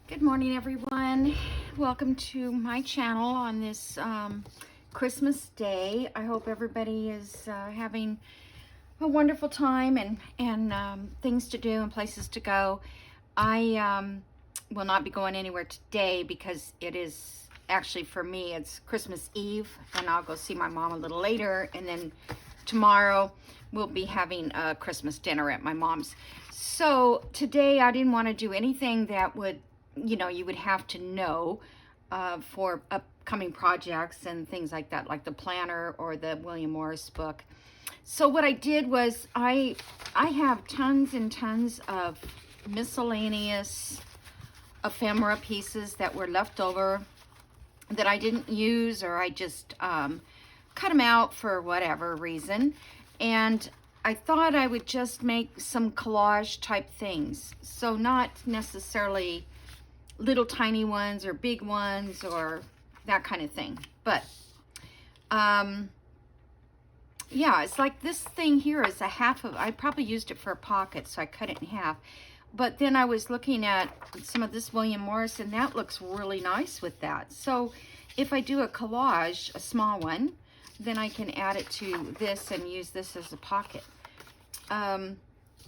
Good morning, everyone. Welcome to my channel on this Christmas Day. I hope everybody is having a wonderful time and things to do and places to go. I will not be going anywhere today because it is actually, for me, it's Christmas Eve, and I'll go see my mom a little later, and then tomorrow we'll be having a Christmas dinner at my mom's. So today I didn't want to do anything that would, you would have to know for upcoming projects and things like that, like the planner or the William Morris book. So what I did was I have tons and tons of miscellaneous ephemera pieces that were left over that I didn't use, or I just cut them out for whatever reason. And I thought I would just make some collage type things. So not necessarily little tiny ones or big ones or that kind of thing. But yeah, it's like this thing here is a half of, I probably used it for a pocket, so I cut it in half. But then I was looking at some of this William Morris, and that looks really nice with that. So if I do a collage, a small one, then I can add it to this and use this as a pocket.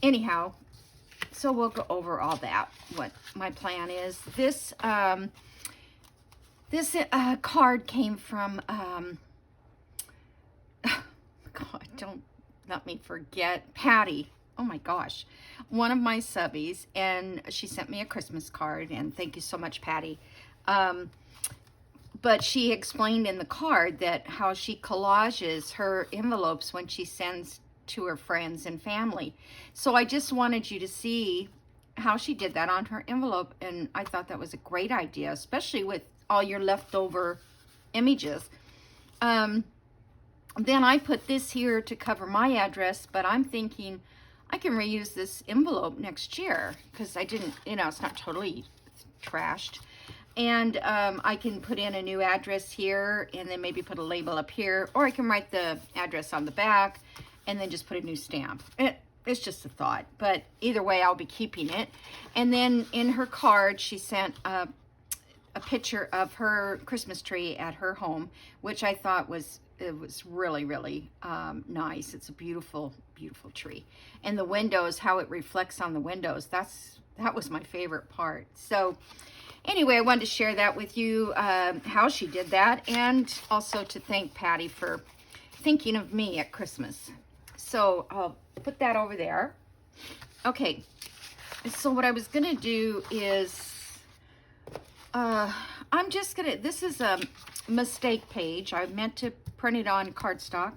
Anyhow, so we'll go over all that, what my plan is. This card came from, God, don't let me forget, Patty. Oh my gosh, one of my subbies, and she sent me a Christmas card, and thank you so much, Patty. But she explained in the card that how she collages her envelopes when she sends to her friends and family. So I just wanted you to see how she did that on her envelope, and I thought that was a great idea, especially with all your leftover images. Then I put this here to cover my address, but I'm thinking I can reuse this envelope next year because I didn't, it's not totally trashed. And I can put in a new address here and then maybe put a label up here, or I can write the address on the back and then just put a new stamp. It's just a thought, but either way, I'll be keeping it. And then in her card, she sent a picture of her Christmas tree at her home, which I thought was really, really nice. It's a beautiful, beautiful tree. And the windows, how it reflects on the windows, that was my favorite part. So anyway, I wanted to share that with you, how she did that, and also to thank Patty for thinking of me at Christmas. So I'll put that over there. Okay, so what I was gonna do is, this is a mistake page. I meant to print it on cardstock,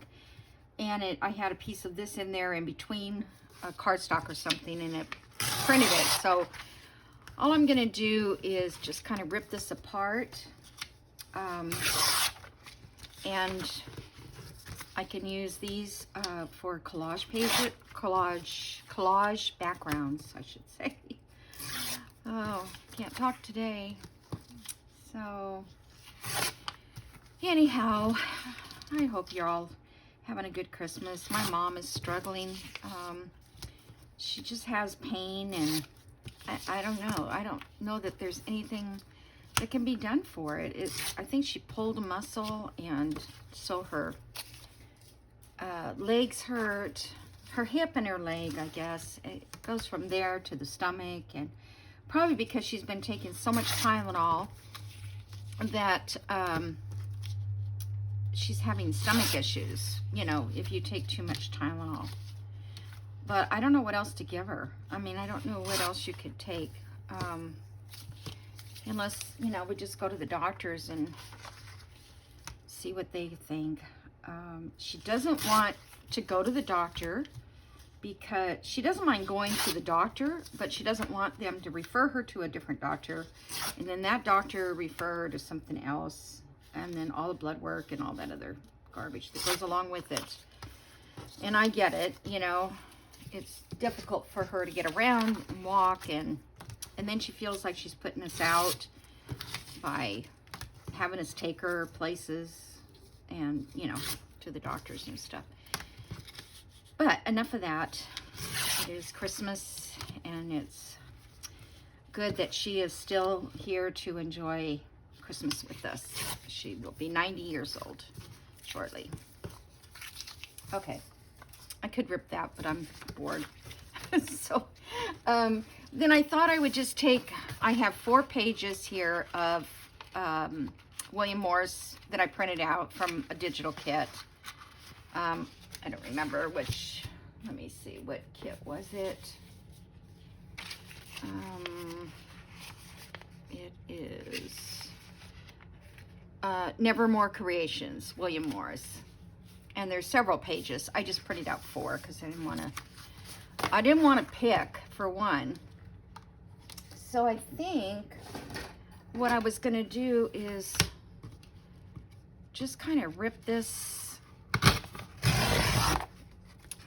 and I had a piece of this in there in between a cardstock or something, and it printed it. So all I'm gonna do is just kind of rip this apart, and I can use these for collage backgrounds, I should say. Oh, can't talk today. So anyhow, I hope you're all having a good Christmas. My mom is struggling. She just has pain, and I don't know. I don't know that there's anything that can be done for it. I think she pulled a muscle, and so her legs hurt. Her hip and her leg, I guess. It goes from there to the stomach, and probably because she's been taking so much Tylenol that she's having stomach issues, if you take too much Tylenol. But I don't know what else to give her. I mean, I don't know what else you could take. Unless, we just go to the doctors and see what they think. She doesn't want to go to the doctor because she doesn't mind going to the doctor, but she doesn't want them to refer her to a different doctor, and then that doctor refer her to something else, and then all the blood work and all that other garbage that goes along with it. And I get it, it's difficult for her to get around and walk, and then she feels like she's putting us out by having us take her places and, to the doctors and stuff. But enough of that. It is Christmas, and it's good that she is still here to enjoy Christmas with us. She will be 90 years old shortly. Okay, I could rip that, but I'm bored. So then I thought I would just take, I have 4 pages here of William Morris that I printed out from a digital kit. I don't remember which, let me see, what kit was it? It is Nevermore Creations, William Morris. And there's several pages. I just printed out 4 because I didn't want to pick for one. So I think what I was going to do is just kind of rip this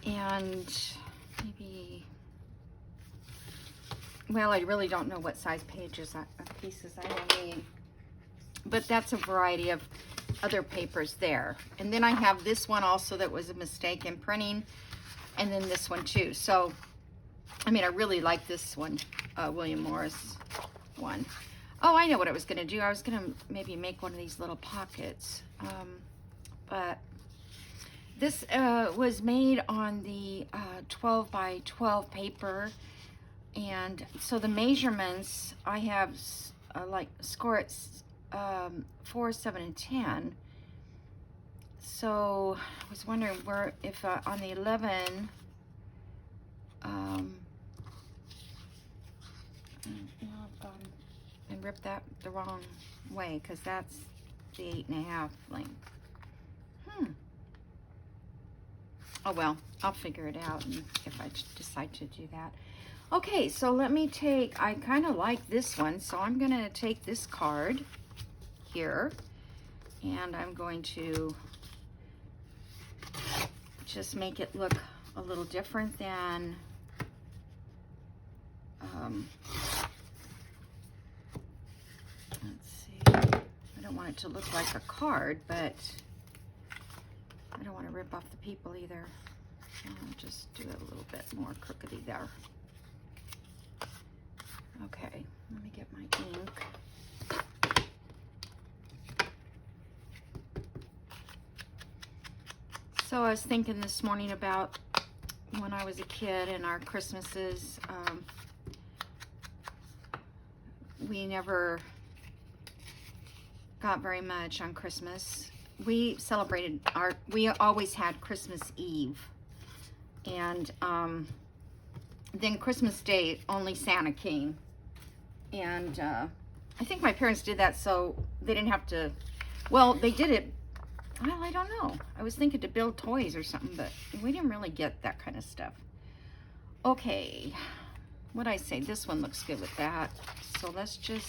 and maybe, well, I really don't know what size pieces I will need, but that's a variety of other papers there. And then I have this one also that was a mistake in printing, and then this one too. So, I mean, I really like this one, William Morris one. Oh, I know what I was gonna do. I was gonna maybe make one of these little pockets. But this was made on the 12 by 12 paper. And so the measurements, I have like score it 4, 7, and 10. So I was wondering where, if on the 11, and rip that the wrong way, because that's the 8.5 length. Oh well, I'll figure it out if I decide to do that. Okay, so let me take, I kind of like this one, so I'm going to take this card here, and I'm going to just make it look a little different than, let's see, I don't want it to look like a card, but I don't want to rip off the people either. I'll just do it a little bit more crookedy there. Okay, let me get my ink. So I was thinking this morning about when I was a kid and our Christmases. We never got very much on Christmas. We celebrated we always had Christmas Eve. And then Christmas Day, only Santa came. And I think my parents did that so they didn't have to, well, they did it, well, I don't know. I was thinking to build toys or something, but we didn't really get that kind of stuff. Okay, what'd I say? This one looks good with that. So let's just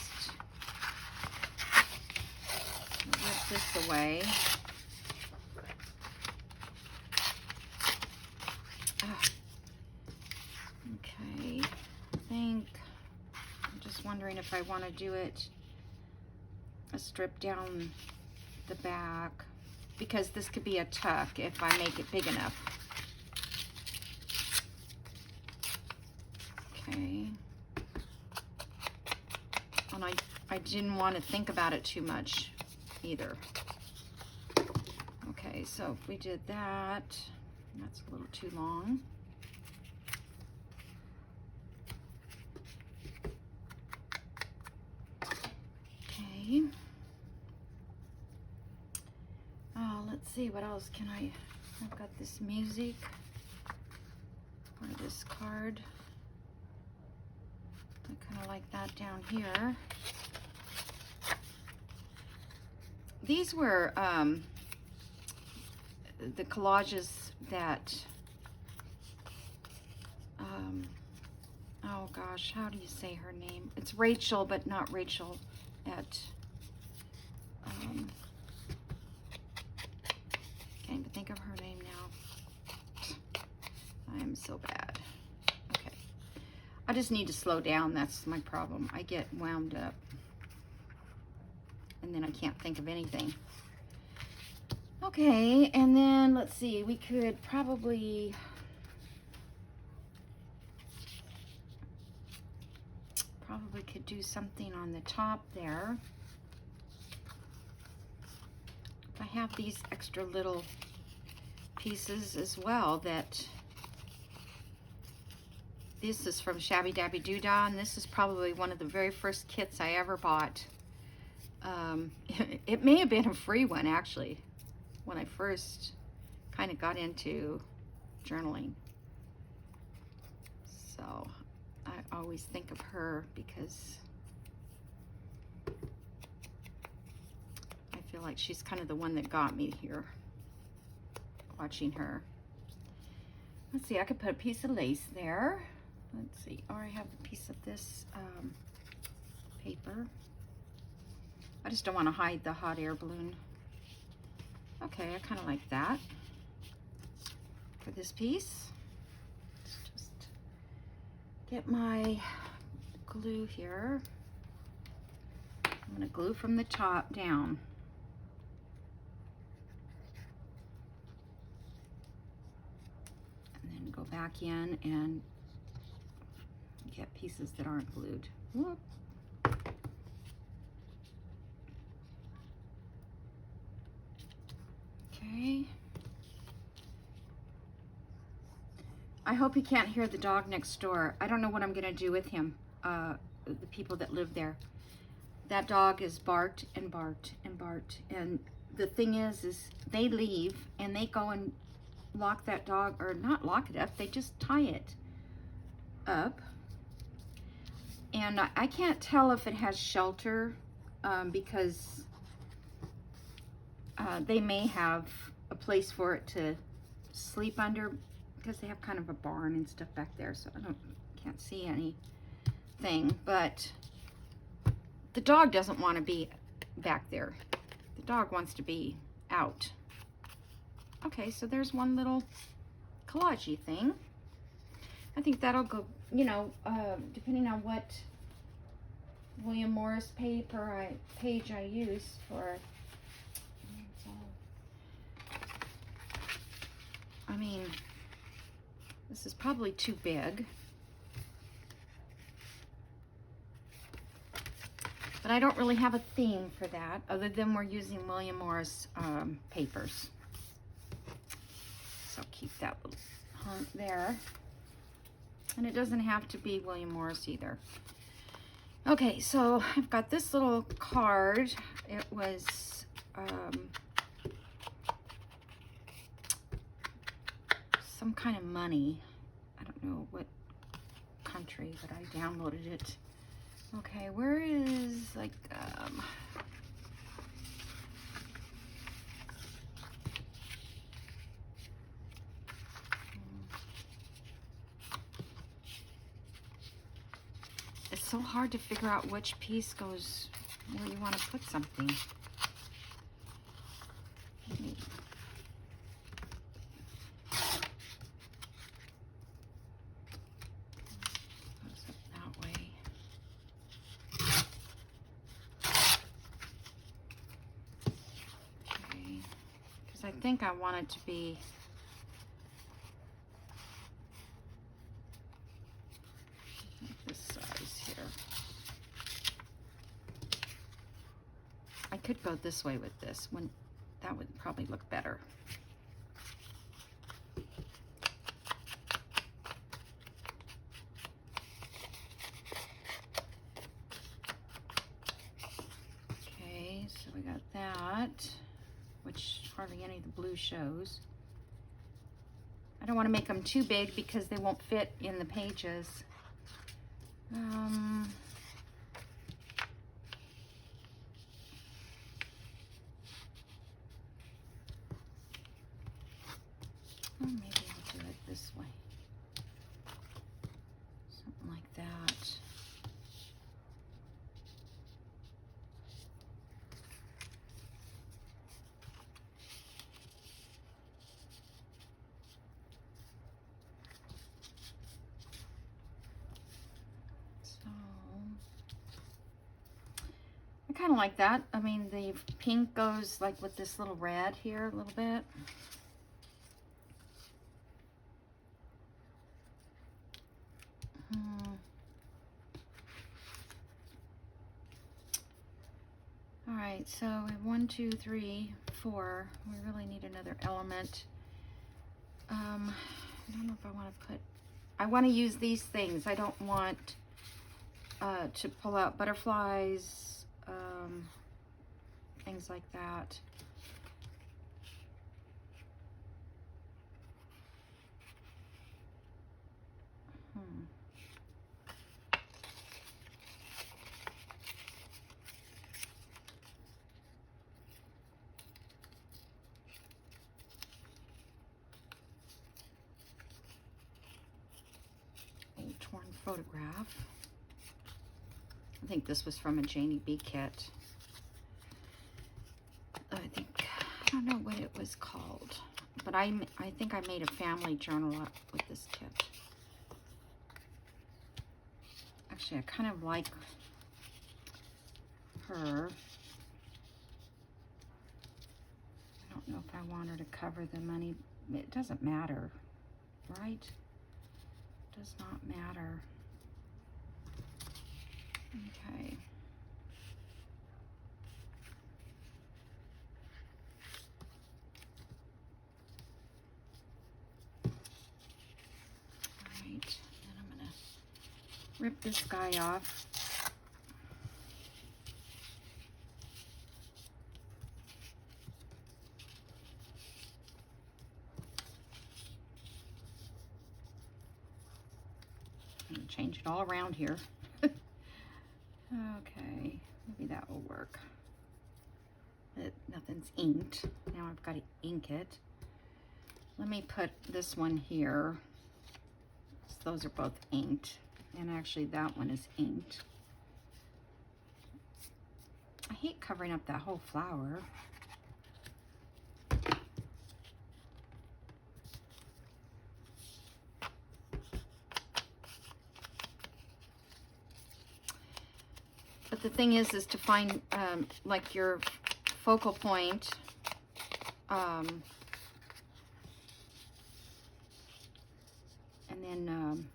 rip this away. Okay, I think, I'm just wondering if I want to do it, a strip down the back, because this could be a tuck if I make it big enough. Okay. And I didn't want to think about it too much either. Okay, so if we did that, that's a little too long. Okay. Oh, let's see, what else can I've got this music, or this card. I kind of like that down here. These were the collages that, oh gosh, how do you say her name? It's Rachel, but not Rachel at, can't even think of her name now. I am so bad. Okay. I just need to slow down. That's my problem. I get wound up. And then I can't think of anything. Okay, and then let's see. We could probably... Probably could do something on the top there. I have these extra little pieces as well that this is from Shabby Dabby Doodah, and this is probably one of the very first kits I ever bought. It may have been a free one actually when I first kind of got into journaling. So I always think of her because I feel like she's kind of the one that got me here, watching her. Let's see, I could put a piece of lace there. Let's see, or I have a piece of this paper. I just don't want to hide the hot air balloon. Okay, I kind of like that for this piece. Let's just get my glue here. I'm going to glue from the top down. And then go back in and get pieces that aren't glued. Whoop. Okay. I hope he can't hear the dog next door. I don't know what I'm gonna do with him, the people that live there. That dog is barked and barked and barked. And the thing is they leave and they go and lock that dog, or not lock it up, they just tie it up. And I can't tell if it has shelter because they may have a place for it to sleep under, because they have kind of a barn and stuff back there, so I can't see anything. But the dog doesn't want to be back there. The dog wants to be out. Okay, so there's one little collage-y thing. I think that'll go, you know, depending on what William Morris page I use for. I mean, this is probably too big. But I don't really have a theme for that, other than we're using William Morris papers. So keep that little hunk there. And it doesn't have to be William Morris either. Okay, so I've got this little card. It was some kind of money. I don't know what country, but I downloaded it. Okay, where is like it's so hard to figure out which piece goes where you want to put something. I think I want it to be this size here. I could go this way with this one. That would probably look better. Okay, so we got that, which hardly any of the blue shows. I don't want to make them too big because they won't fit in the pages. Or maybe I'll do it this way. Something like that. I kind of like that. I mean, the pink goes like with this little red here a little bit. right, so we have 1, 2, 3, 4. We really need another element. I don't know if I want to put, I want to use these things. I don't want to pull out butterflies, things like that. A torn photograph. I think this was from a Janie B kit. I don't know what it was called, but I think I made a family journal up with this kit. Actually, I kind of like her. I don't know if I want her to cover the money. It doesn't matter, right? It does not matter. Okay. All right, then I'm gonna rip this guy off. I'm gonna change it all around here. Okay, maybe that will work. Nothing's inked. Now I've got to ink it. Let me put this one here. So those are both inked. And actually that one is inked. I hate covering up that whole flower. But the thing is to find like your focal point. And then,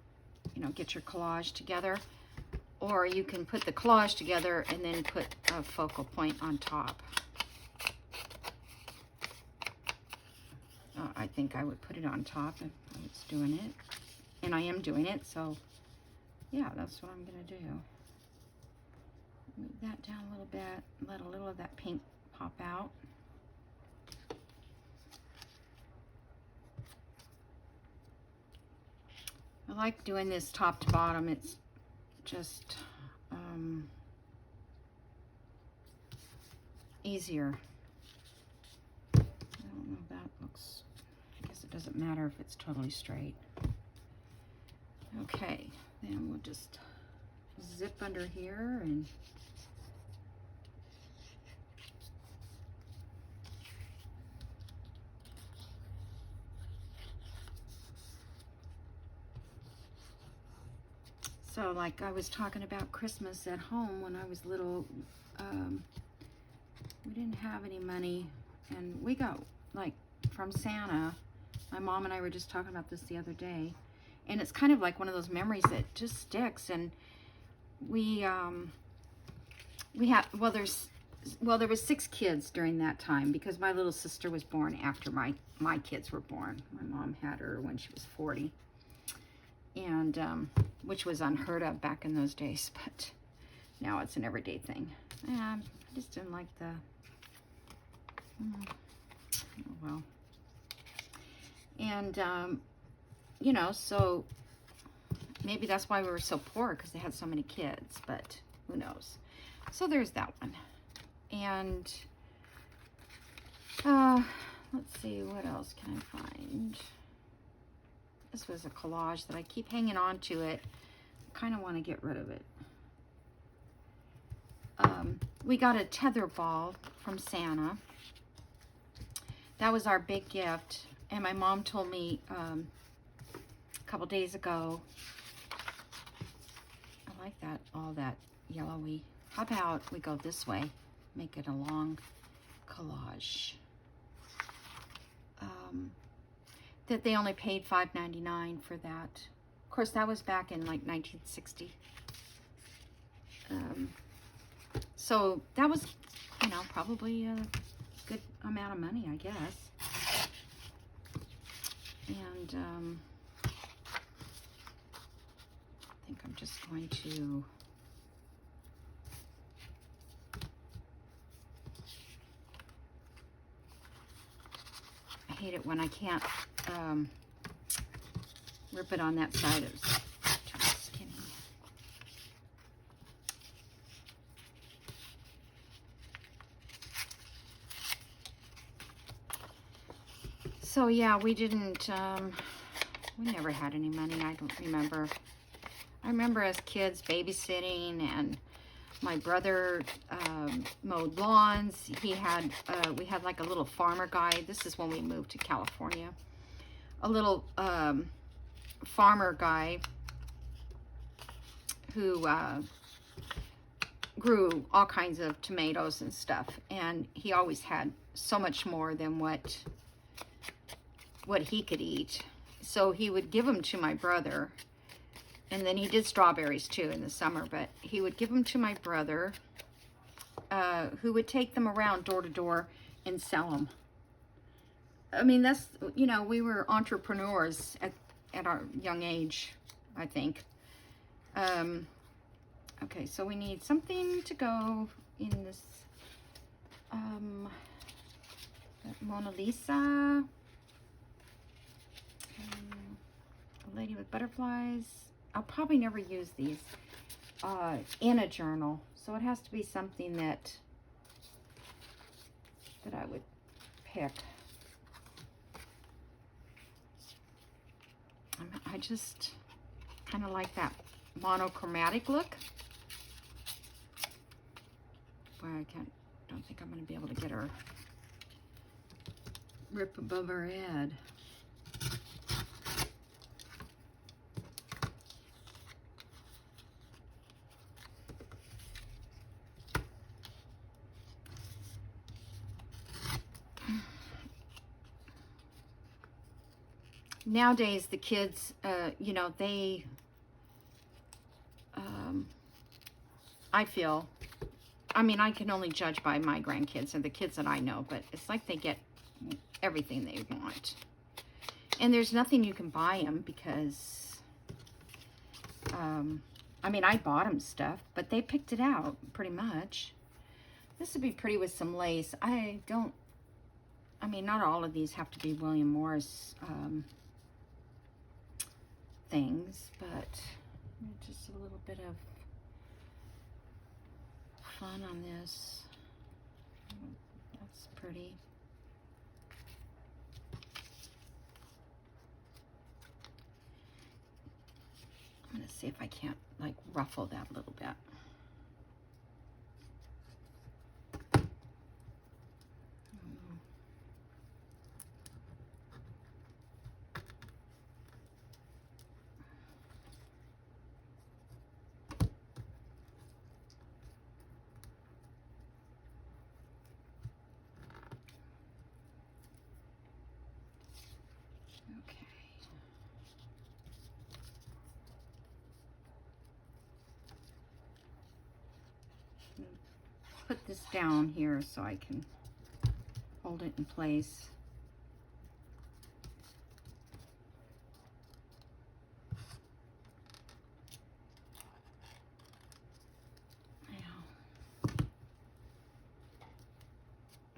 you know, get your collage together. Or you can put the collage together and then put a focal point on top. I think I would put it on top if I was doing it. And I am doing it, so yeah, that's what I'm going to do. Move that down a little bit, let a little of that pink pop out. I like doing this top to bottom. It's just easier. I don't know if that looks, I guess it doesn't matter if it's totally straight. Okay, then we'll just zip under here and so like I was talking about Christmas at home when I was little, we didn't have any money and we got like from Santa. My mom and I were just talking about this the other day, and it's kind of like one of those memories that just sticks. And we had, well there was 6 kids during that time because my little sister was born after my kids were born. My mom had her when she was 40. And which was unheard of back in those days, but now it's an everyday thing. I just didn't like the, oh well. And, you know, so maybe that's why we were so poor, because they had so many kids, but who knows. So there's that one. And, let's see, what else can I find? This was a collage that I keep hanging on to it. I kind of want to get rid of it. We got a tether ball from Santa. That was our big gift. And my mom told me a couple days ago, I like that, all that yellowy. How about we go this way, make it a long collage. That they only paid $5.99 for that. Of course, that was back in like 1960. So that was you know, probably a good amount of money, I guess. And I think I'm just going to I hate it when I can't rip it on that side. It's too skinny. So yeah, we didn't, we never had any money. I don't remember. I remember as kids babysitting, and my brother mowed lawns. He had, we had like a little farmer guy. This is when we moved to California. A little farmer guy who grew all kinds of tomatoes and stuff. And he always had so much more than what he could eat. So he would give them to my brother. And then he did strawberries too in the summer, but he would give them to my brother, who would take them around door to door and sell them. I mean, that's, you know, we were entrepreneurs at our young age, I think. Okay, so we need something to go in this Mona Lisa, a lady with butterflies. I'll probably never use these in a journal, so it has to be something that I would pick. I just kind of like that monochromatic look. Boy, don't think I'm going to be able to get her rip above her head. Nowadays, the kids, you know, they, I feel, I mean, I can only judge by my grandkids and the kids that I know, but it's like they get everything they want. And there's nothing you can buy them because, I mean, I bought them stuff, but they picked it out pretty much. This would be pretty with some lace. I mean, not all of these have to be William Morris, things, but just a little bit of fun on this. That's pretty. I'm gonna see if I can't like ruffle that a little bit. Put this down here so I can hold it in place.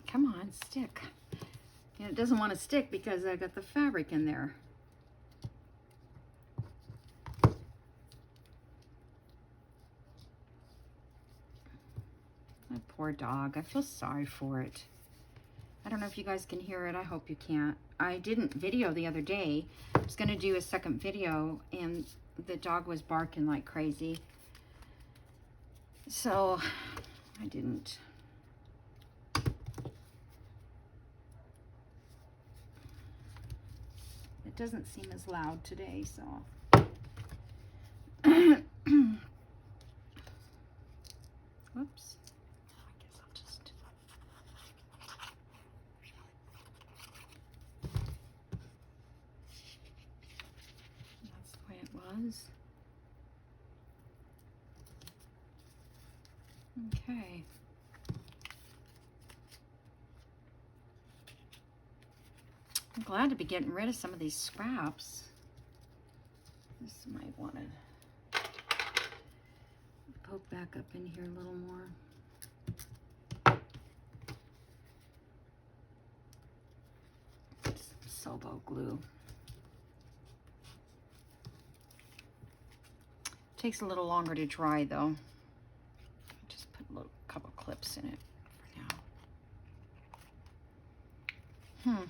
Come on, stick. And it doesn't want to stick because I got the fabric in there. My poor dog. I feel sorry for it. I don't know if you guys can hear it. I hope you can't. I didn't video the other day. I was going to do a second video and the dog was barking like crazy. So I didn't. It doesn't seem as loud today, so. Whoops. I guess I'll just. That's the way it was. Okay. I'm glad to be getting rid of some of these scraps. This might want to poke back up in here a little more. Sobo glue. Takes a little longer to dry though. Just put a little couple clips in it for now.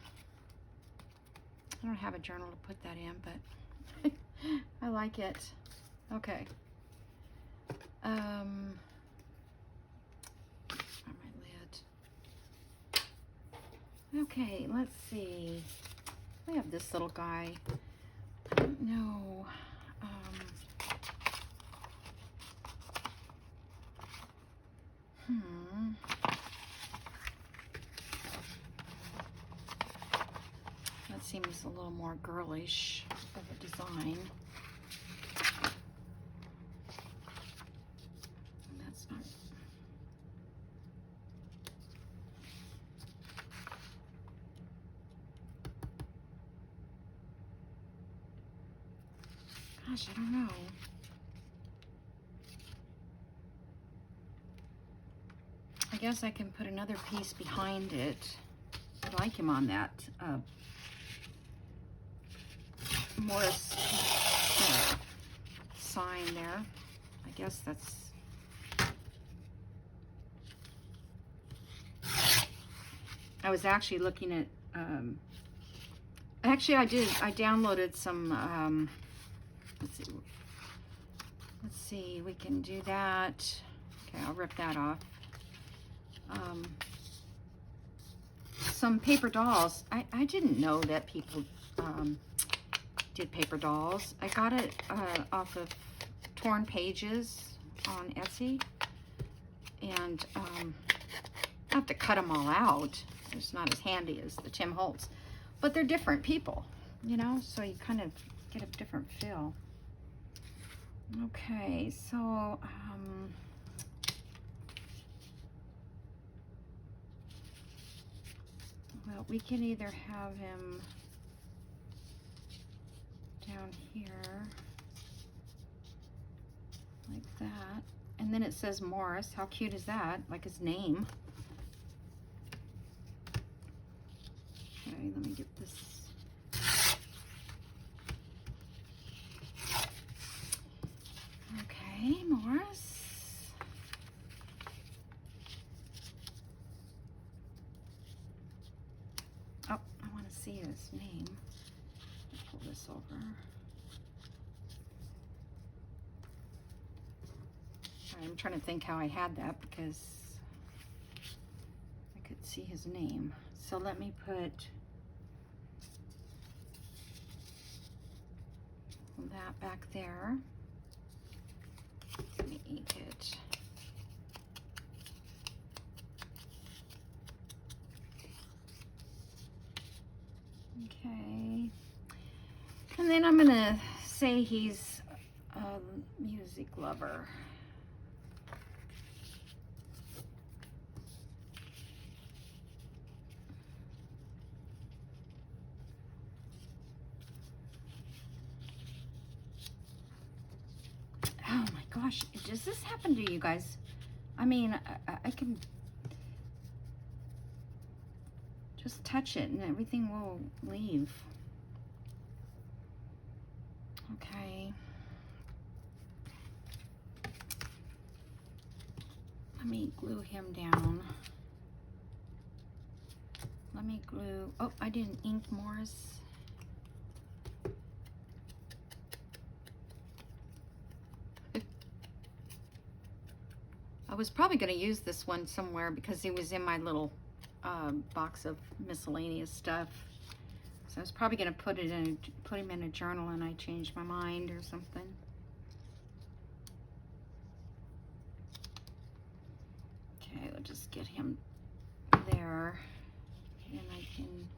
I don't have a journal to put that in, but I like it. Okay. On my lid. Okay, let's see. We have this little guy. I don't know. That seems a little more girlish of a design. That's not. Gosh, I don't know. I guess I can put another piece behind it. I like him on that Morris sign there. I guess that's. I was actually looking at. Actually, I did. I downloaded some. Let's see. Let's see. We can do that. Okay, I'll rip that off. Some paper dolls. I didn't know that people did paper dolls. I got it off of Torn Pages on Etsy, and I have to cut them all out. It's not as handy as the Tim Holtz, but they're different people, you know, so you kind of get a different feel. Okay, so well, we can either have him down here like that, and then it says Morris. How cute is that? Like his name. Okay, let me get this. Okay, Morris. Oh, I want to see his name. Pull this over. I'm trying to think how I had that because I could see his name. So let me put that back there. Let me ink it. Okay. And then I'm gonna say he's a music lover. Oh my gosh, does this happen to you guys? I mean, I can just touch it and everything will leave. Okay. Let me glue him down. Let me glue, oh, I didn't ink Morris. I was probably going to use this one somewhere because he was in my little box of miscellaneous stuff. So I was probably going to put him in a journal, and I changed my mind or something. Okay, we'll just get him there, and I can.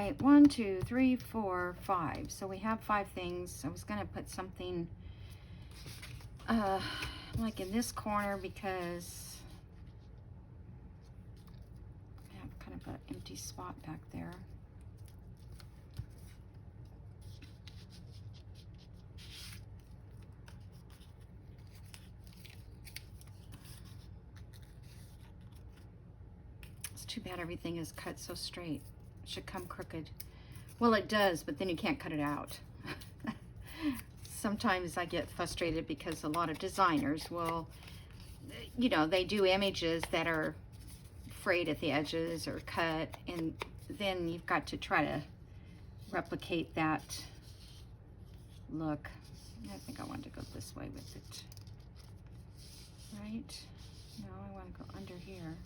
right, 1, 2, 3, 4, 5. So we have 5 things. I was gonna put something like in this corner because I have kind of an empty spot back there. It's too bad everything is cut so straight. It should come crooked. Well, it does, but then you can't cut it out. Sometimes I get frustrated because a lot of designers will, you know, they do images that are frayed at the edges or cut, and then you've got to try to replicate that look. I think I want to go this way with it. Right? No, I want to go under here.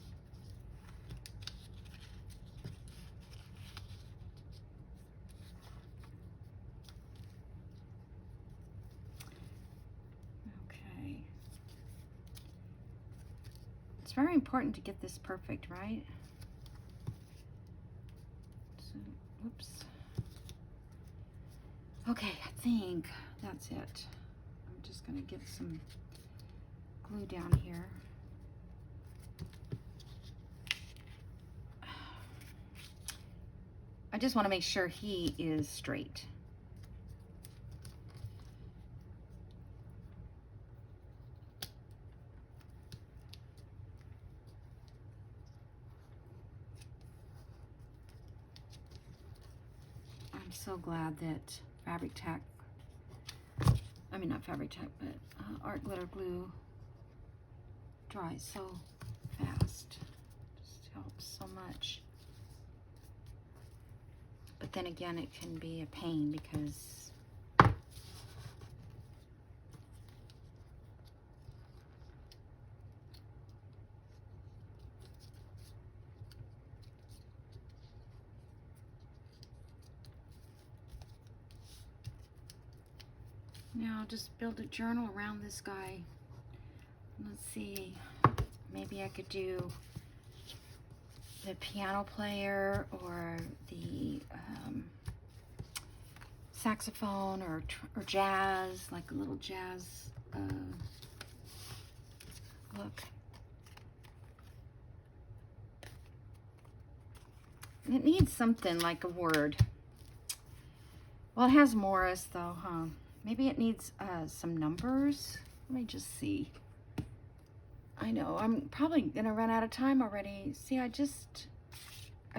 It's very important to get this perfect, right? So, oops. Okay, I think that's it. I'm just gonna get some glue down here. I just want to make sure he is straight. So glad that Fabri-Tac, I mean not Fabri-Tac, but Art Glitter Glue dries so fast. Just helps so much. But then again, it can be a pain because now I'll just build a journal around this guy. Let's see, maybe I could do the piano player or the saxophone or jazz, like a little jazz look. It needs something like a word. Well, it has Morris though, huh? Maybe it needs some numbers. Let me just see. I know, I'm probably gonna run out of time already. See, I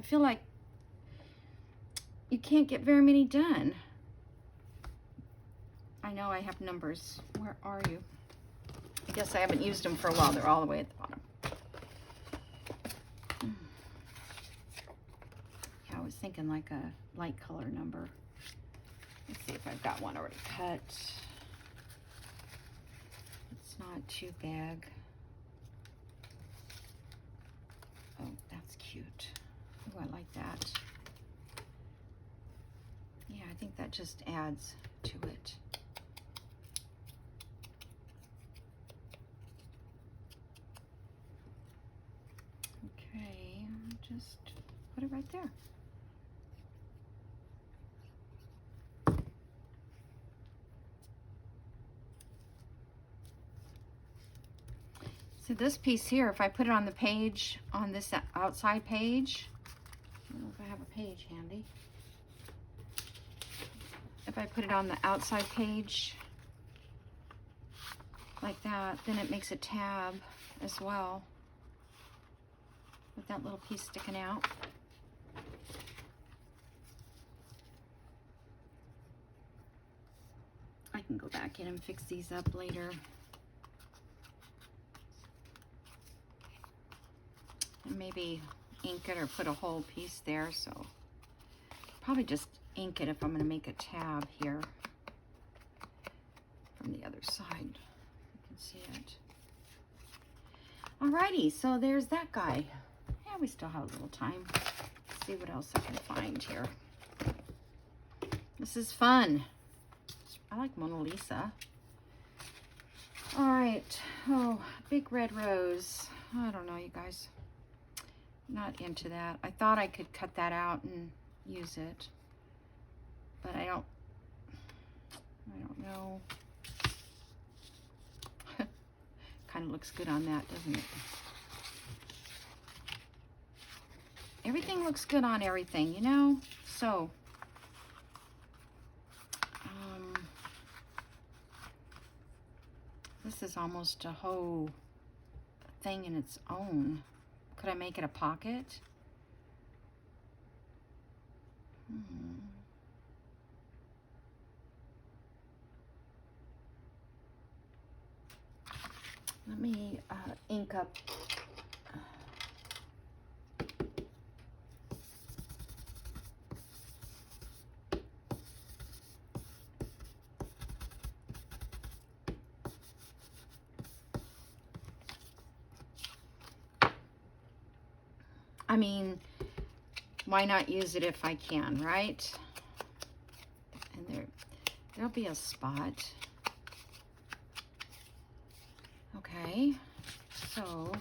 feel like you can't get very many done. I know I have numbers. Where are you? I guess I haven't used them for a while. They're all the way at the bottom. Yeah, I was thinking like a light color number. Let's see if I've got one already cut. It's not too big. Oh, that's cute. Oh, I like that. Yeah, I think that just adds to it. Okay, just put it right there. So this piece here, if I put it on the page, on this outside page, I don't know if I have a page handy. If I put it on the outside page like that, then it makes a tab as well with that little piece sticking out. I can go back in and fix these up later. And maybe ink it or put a whole piece there, so probably just ink it if I'm going to make a tab here from the other side. You can see it. Alrighty, so there's that guy. Yeah, we still have a little time. Let's see what else I can find here. This is fun. I like Mona Lisa. All right. Oh, big red rose. I don't know, you guys. Not into that. I thought I could cut that out and use it, but I don't know. Kind of looks good on that, doesn't it? Everything looks good on everything, you know? So, this is almost a whole thing in its own. Could I make it a pocket? Let me ink up. I mean, why not use it if I can, right? And there'll be a spot. Okay, so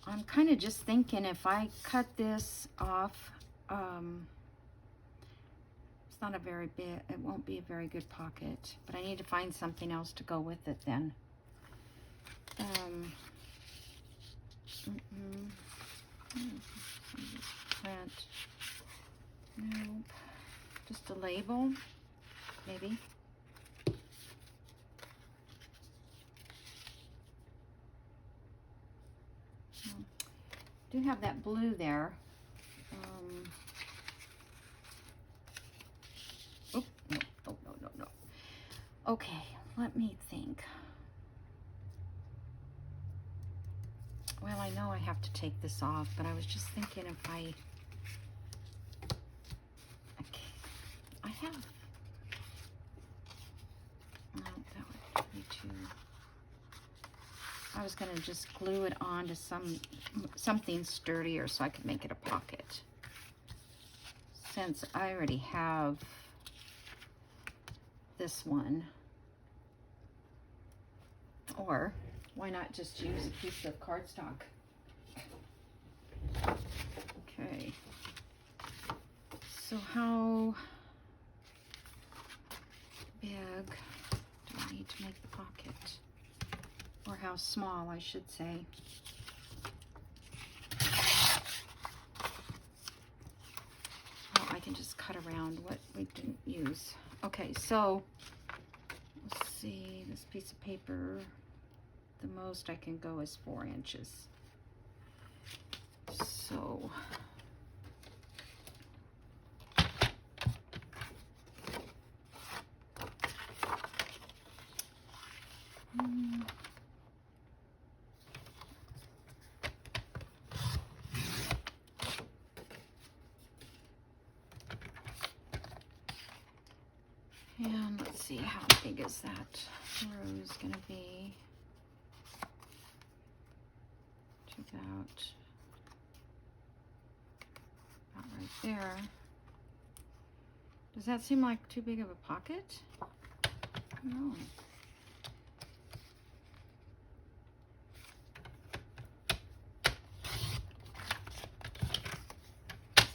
I'm kind of just thinking if I cut this off, it's not a very big, it won't be a very good pocket, but I need to find something else to go with it then. Print. Nope. Just a label, maybe. Do have that blue there. Oh, no, oh, no. Okay, let me think. Well, I know I have to take this off, but I was just thinking if I have, no, that would be too, I was going to just glue it on to something sturdier so I could make it a pocket. Since I already have this one. Or why not just use a piece of cardstock? Okay. So how big do I need to make the pocket? Or how small, I should say. Oh, I can just cut around what we didn't use. Okay, so let's see, this piece of paper, the most I can go is 4 inches. So and let's see, how big is that rose gonna be? About right there. Does that seem like too big of a pocket? No.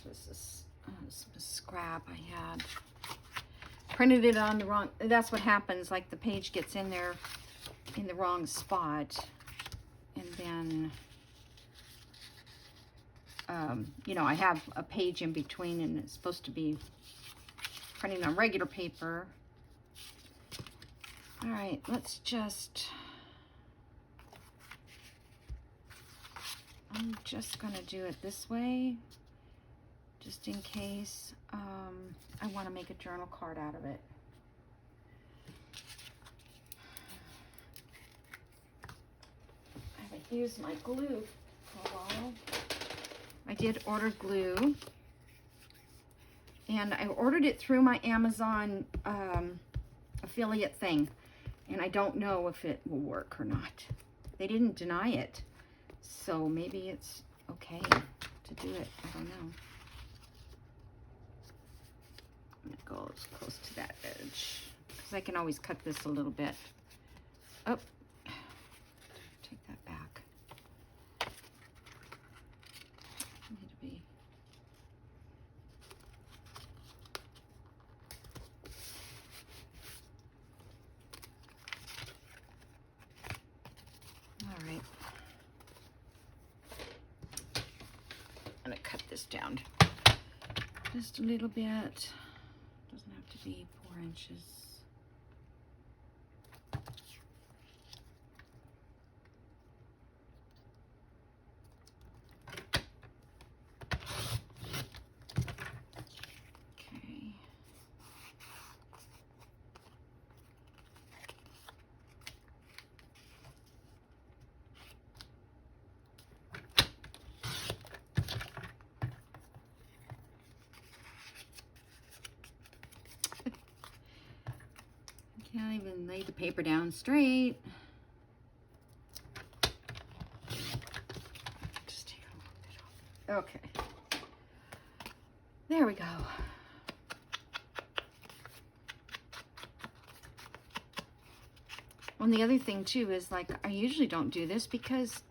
This is some scrap I had. Printed it on the wrong, that's what happens, like the page gets in there in the wrong spot, and then you know, I have a page in between and it's supposed to be printing on regular paper. All right, let's just, I'm just gonna do it this way, just in case I want to make a journal card out of it. I haven't used my glue for a while. I did order glue, and I ordered it through my Amazon affiliate thing, and I don't know if it will work or not. They didn't deny it, so maybe it's okay to do it. I don't know. I'm gonna go as close to that edge because I can always cut this a little bit. Oh, take that back. Need to be going to cut this down just a little bit. Doesn't have to be 4 inches. Okay. Can't even lay the paper down straight. Just take a little bit off. Okay. There we go. And the other thing too is, like, I usually don't do this because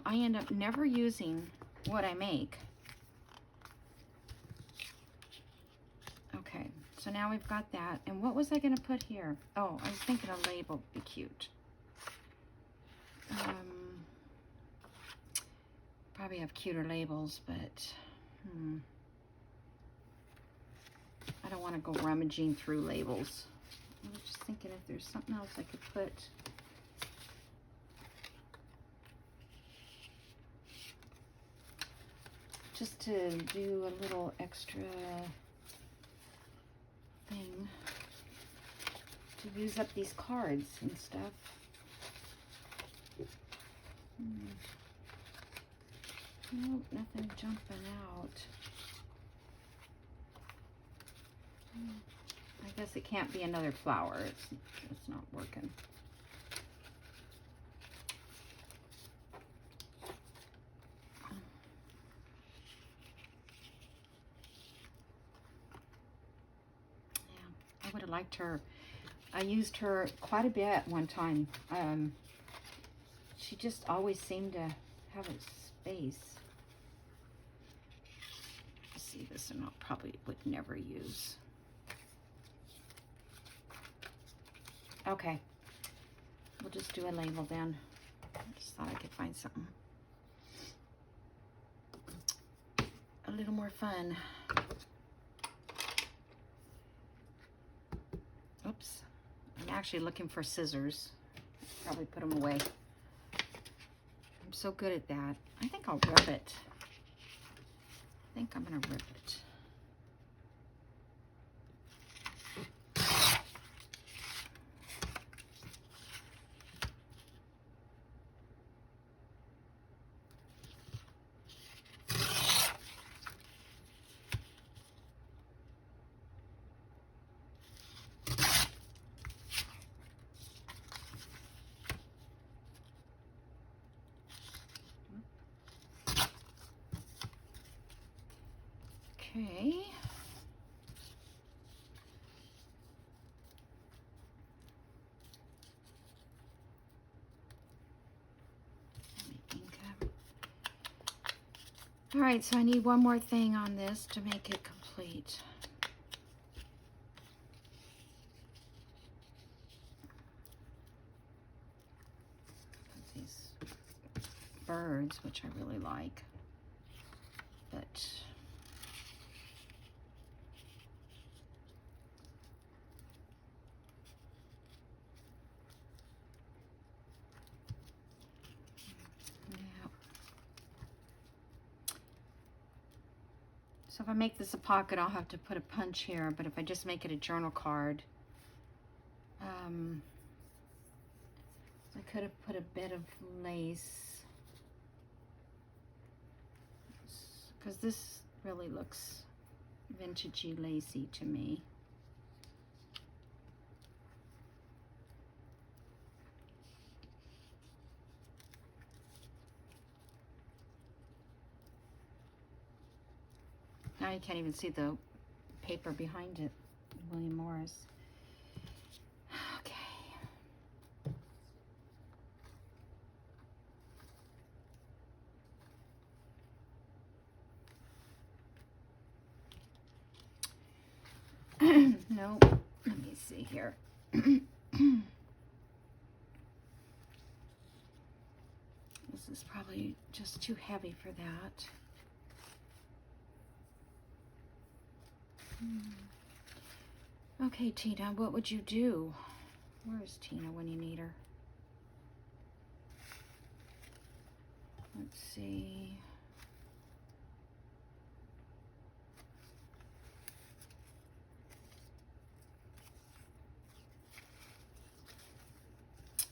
I end up never using what I make. Okay, so now we've got that. And what was I going to put here? Oh, I was thinking a label would be cute. Probably have cuter labels, but I don't want to go rummaging through labels. I was just thinking if there's something else I could put. Just to do a little extra thing to use up these cards and stuff. Nope, nothing jumping out. I guess it can't be another flower. It's not working. I would have liked her. I used her quite a bit one time. She just always seemed to have a space. Let's see, this one I probably would never use. Okay, we'll just do a label then. I just thought I could find something a little more fun. Oops, I'm actually looking for scissors. Probably put them away. I'm so good at that. I think I'll rip it. I think I'm gonna rip it. Okay. All right, so I need one more thing on this to make it complete. These birds, which I really like, but so if I make this a pocket, I'll have to put a punch here, but if I just make it a journal card, I could have put a bit of lace, because this really looks vintagey lacy to me. Now you can't even see the paper behind it. William Morris. Okay. No, let me see here. This is probably just too heavy for that. Okay, Tina, what would you do? Where's Tina when you need her? Let's see.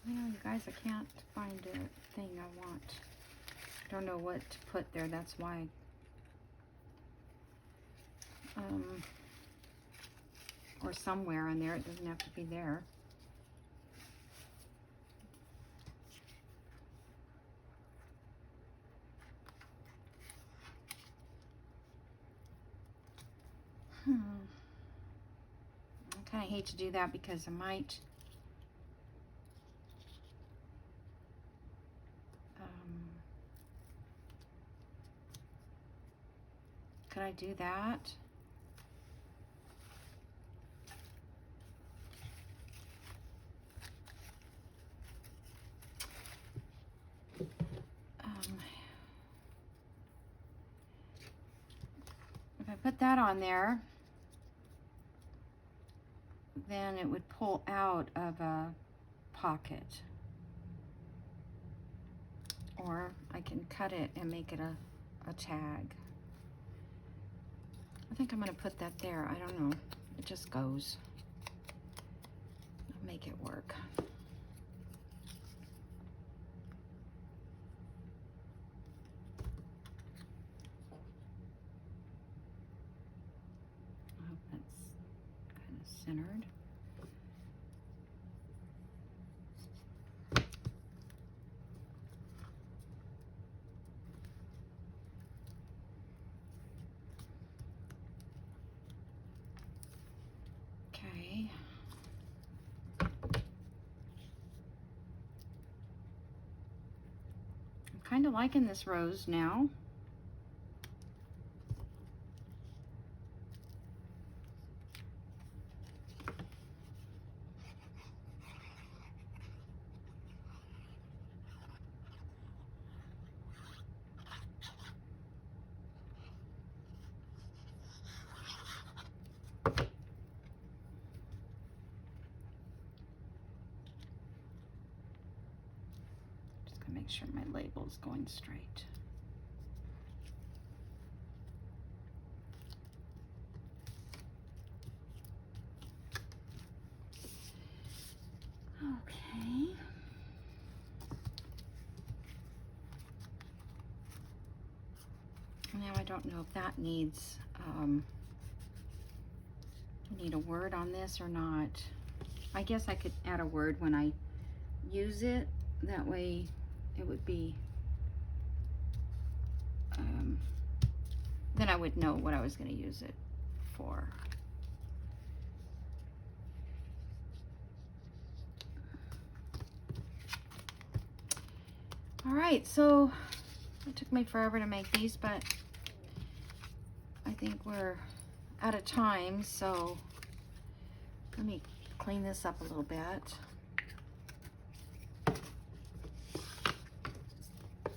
You know, you guys, I can't find a thing I want. I don't know what to put there. That's why. Or somewhere in there. It doesn't have to be there. I kind of hate to do that because I might could I do that? If I put that on there, then it would pull out of a pocket. Or I can cut it and make it a tag. I think I'm going to put that there. I don't know. It just goes. I'll make it work. I hope that's kind of centered. Okay. I'm kind of liking this rose now. Make sure my label is going straight. Okay. Now I don't know if that needs, need a word on this or not. I guess I could add a word when I use it. That way it would be, then I would know what I was going to use it for. All right, so it took me forever to make these, but I think we're out of time, so let me clean this up a little bit.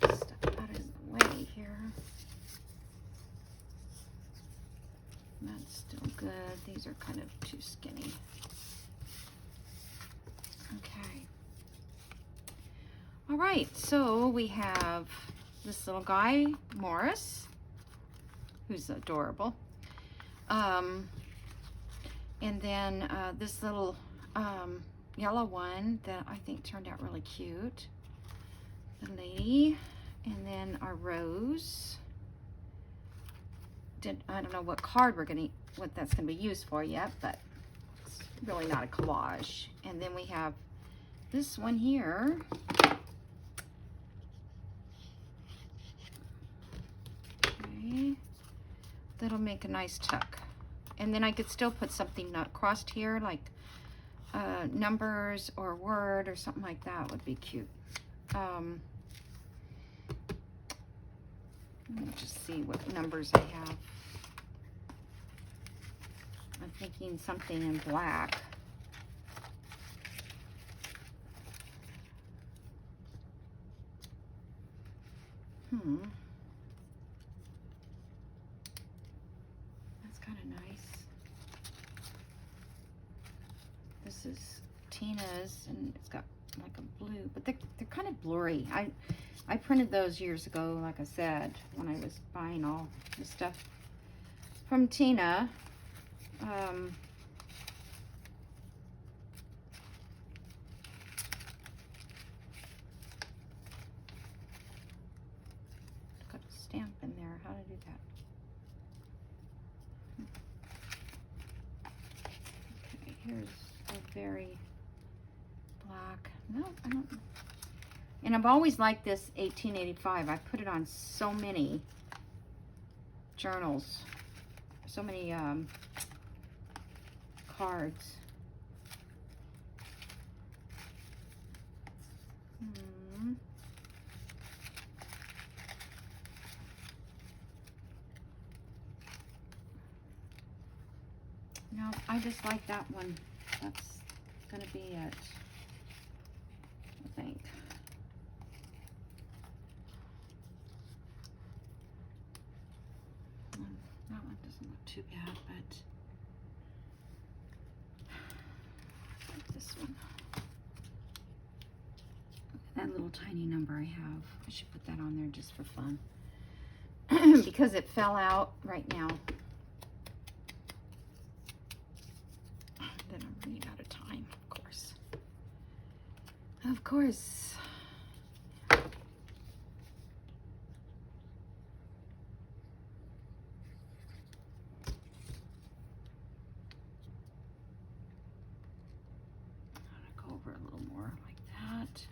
Step out of the way here. That's still good. These are kind of too skinny. Okay. All right, so we have this little guy, Morris, who's adorable. And then this little yellow one that I think turned out really cute. The lady, and then our rose. I don't know what card what that's gonna be used for yet, but it's really not a collage. And then we have this one here. Okay, that'll make a nice tuck. And then I could still put something not crossed here, like numbers or word or something like that would be cute. Let me just see what numbers I have. I'm thinking something in black. That's kind of nice. This is Tina's, and it's got like a blue, but they're kind of blurry. I printed those years ago, like I said, when I was buying all the stuff from Tina. Got a stamp in there. How to do that? Okay, here's a very black. No, I don't. And I've always liked this 1885. I put it on so many journals, so many cards. No, I just like that one. That's gonna be it, I think. That one doesn't look too bad, but I like this one. That little tiny number I have. I should put that on there just for fun. Because it fell out right now. Then I'm running out of time, of course. Of course. Go over a little more like that.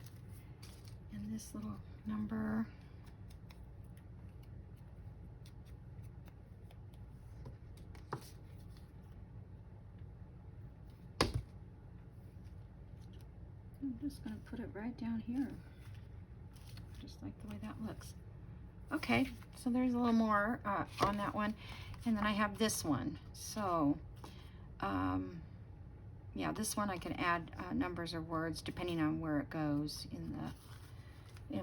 And this little number. I'm just going to put it right down here. Just like the way that looks. Okay, so there's a little more on that one. And then I have this one. So, yeah, this one I can add numbers or words depending on where it goes in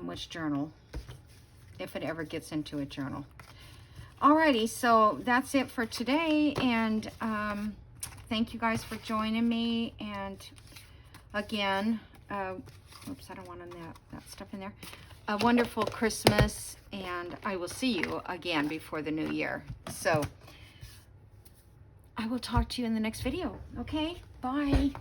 which journal, if it ever gets into a journal. Alrighty, so that's it for today, and thank you guys for joining me. And again, oops, I don't want that stuff in there. A wonderful Christmas, and I will see you again before the new year. So I will talk to you in the next video. Okay, bye.